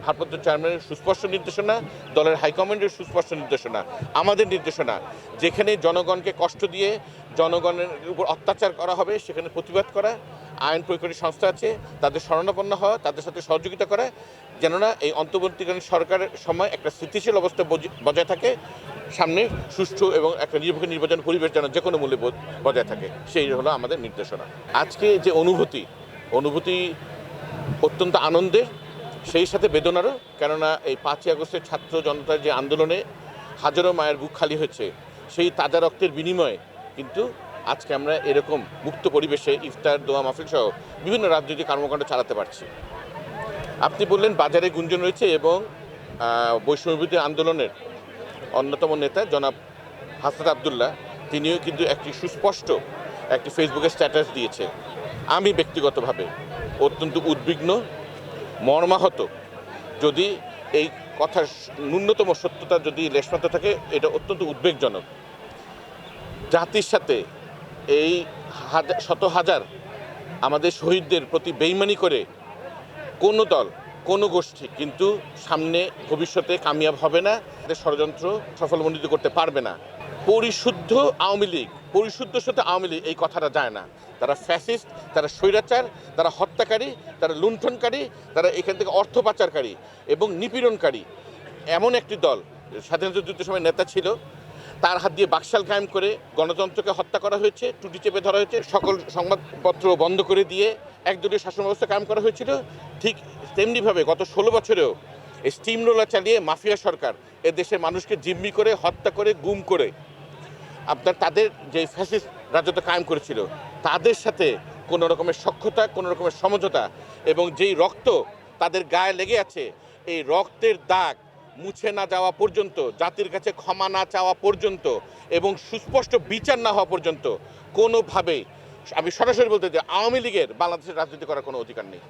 ভারপ্রাপ্ত চেয়ারম্যানের সুস্পষ্ট নির্দেশনা, দলের হাইকমান্ডের সুস্পষ্ট নির্দেশনা, আমাদের নির্দেশনা, যেখানে জনগণকে কষ্ট দিয়ে জনগণের উপর অত্যাচার করা হবে সেখানে প্রতিবাদ করা, আইন প্রয়োগকারী সংস্থা আছে তাদের শরণাপন্ন হওয়া, তাদের সাথে সহযোগিতা করা, যেন না এই অন্তর্বর্তীকালীন সরকারের সময় একটা স্থিতিশীল অবস্থা বজায় থাকে, সামনে সুষ্ঠু এবং একটা নিরপেক্ষ নির্বাচন পরিবেশ যেন যে কোনো মূল্যে বজায় থাকে, সেই হলো আমাদের নির্দেশনা। আজকে যে অনুভূতি অত্যন্ত আনন্দের, সেই সাথে বেদনারও, কেননা এই 5ই আগস্টের ছাত্র জনতার যে আন্দোলনে হাজারো মায়ের বুক খালি হয়েছে, সেই তাজা রক্তের বিনিময়ে কিন্তু আজকে আমরা এরকম মুক্ত পরিবেশে ইফতার, দোয়া মাহফিল সহ বিভিন্ন রাজনৈতিক কর্মকাণ্ড চালাতে পারছি। আপনি বললেন বাজারে গুঞ্জন রয়েছে, এবং বৈষম্যবিরোধী আন্দোলনের অন্যতম নেতা জনাব হাসনাত আবদুল্লাহ তিনিও কিন্তু একটি সুস্পষ্ট একটি ফেসবুকে স্ট্যাটাস দিয়েছে। আমি ব্যক্তিগতভাবে অত্যন্ত উদ্বিগ্ন, মর্মাহত। যদি এই কথার ন্যূনতম সত্যতা যদি লেশমাত্র থাকে, এটা অত্যন্ত উদ্বেগজনক। জাতির সাথে এই শত হাজার আমাদের শহীদদের প্রতি বেইমানি করে কোনো দল, কোনো গোষ্ঠী কিন্তু সামনে ভবিষ্যতে কামিয়াব হবে না, তাদের ষড়যন্ত্র সফলমণ্ডিত করতে পারবে না। পরিশুদ্ধ আওয়ামী লীগ, পরিশুদ্ধ সাথে আওয়ামী লীগ এই কথাটা যায় না। তারা ফ্যাসিস্ট, তারা স্বৈরাচার, তারা হত্যাকারী, তারা লুণ্ঠনকারী, তারা এখান থেকে অর্থ পাচারকারী এবং নিপীড়নকারী। এমন একটি দল স্বাধীনতা যুদ্ধের সময় নেতা ছিল, তার হাত দিয়ে বাকশাল কায়েম করে গণতন্ত্রকে হত্যা করা হয়েছে, টুটি চেপে ধরা হয়েছে, সকল সংবাদপত্র বন্ধ করে দিয়ে একদলীয় শাসন ব্যবস্থা কায়েম করা হয়েছিল। ঠিক তেমনিভাবে গত 16 বছরেও এই স্টিম রোলার চালিয়ে মাফিয়া সরকার এ দেশের মানুষকে জিম্মি করে, হত্যা করে, গুম করে তাদের যে ফ্যাসিস্ট রাজত্ব কায়েম করেছিল, তাদের সাথে কোনো রকমের সখ্যতা, কোনো রকমের সমঝোতা, এবং যেই রক্ত তাদের গায়ে লেগে আছে, এই রক্তের দাগ মুছে না যাওয়া পর্যন্ত, জাতির কাছে ক্ষমা না চাওয়া পর্যন্ত এবং সুস্পষ্ট বিচার না হওয়া পর্যন্ত কোনোভাবেই, আমি সরাসরি বলতে চাই, আওয়ামী লীগের বাংলাদেশের রাজনীতি করার কোনো অধিকার নেই।